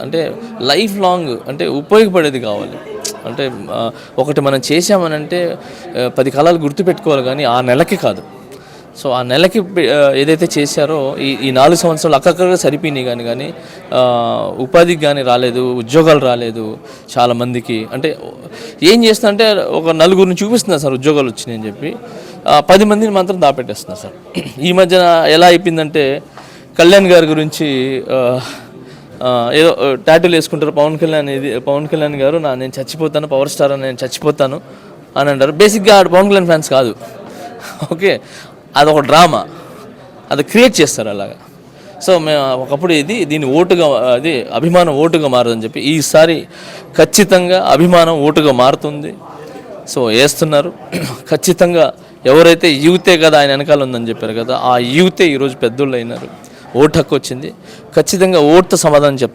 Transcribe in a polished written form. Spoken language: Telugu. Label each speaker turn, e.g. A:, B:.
A: అంటే లైఫ్ లాంగ్ అంటే ఉపయోగపడేది కావాలి. అంటే ఒకటి మనం చేసామనంటే 10 కాలాలు గుర్తుపెట్టుకోవాలి కానీ ఆ నెలకి కాదు. సో ఆ నెలకి ఏదైతే చేశారో ఈ 4 సంవత్సరాలు అక్కడక్కడ సరిపోయినాయి కానీ ఉపాధికి కానీ రాలేదు, ఉద్యోగాలు రాలేదు చాలామందికి. అంటే ఏం చేస్తున్నా అంటే ఒక నలుగురిని చూపిస్తున్నారు సార్ ఉద్యోగాలు వచ్చినాయని చెప్పి, 10 మందిని మాత్రం దాపెట్టేస్తున్నారు సార్. ఈ మధ్యన ఎలా అయిపోయిందంటే కళ్యాణ్ గారి గురించి ఏదో టాటూలు వేసుకుంటారు. పవన్ కళ్యాణ్ గారు నేను చచ్చిపోతాను, పవర్ స్టార్ అని నేను చచ్చిపోతాను అని అంటారు. బేసిక్గా ఆడు పవన్ కళ్యాణ్ ఫ్యాన్స్ కాదు, అదొక డ్రామా, అది క్రియేట్ చేస్తారు అలాగా. సో మేము ఒకప్పుడు దీన్ని ఓటుగా అభిమానం ఓటుగా మారదని చెప్పి ఈసారి ఖచ్చితంగా అభిమానం ఓటుగా మారుతుంది. సో వేస్తున్నారు ఖచ్చితంగా. ఎవరైతే యూతే కదా ఆయన వెనకాల ఉందని చెప్పారు కదా, ఆ యూతే ఈరోజు పెద్దోళ్ళు అయినారు. ఓటు హక్కు వచ్చింది. ఖచ్చితంగా ఓటుతో సమాధానం చెప్తారు.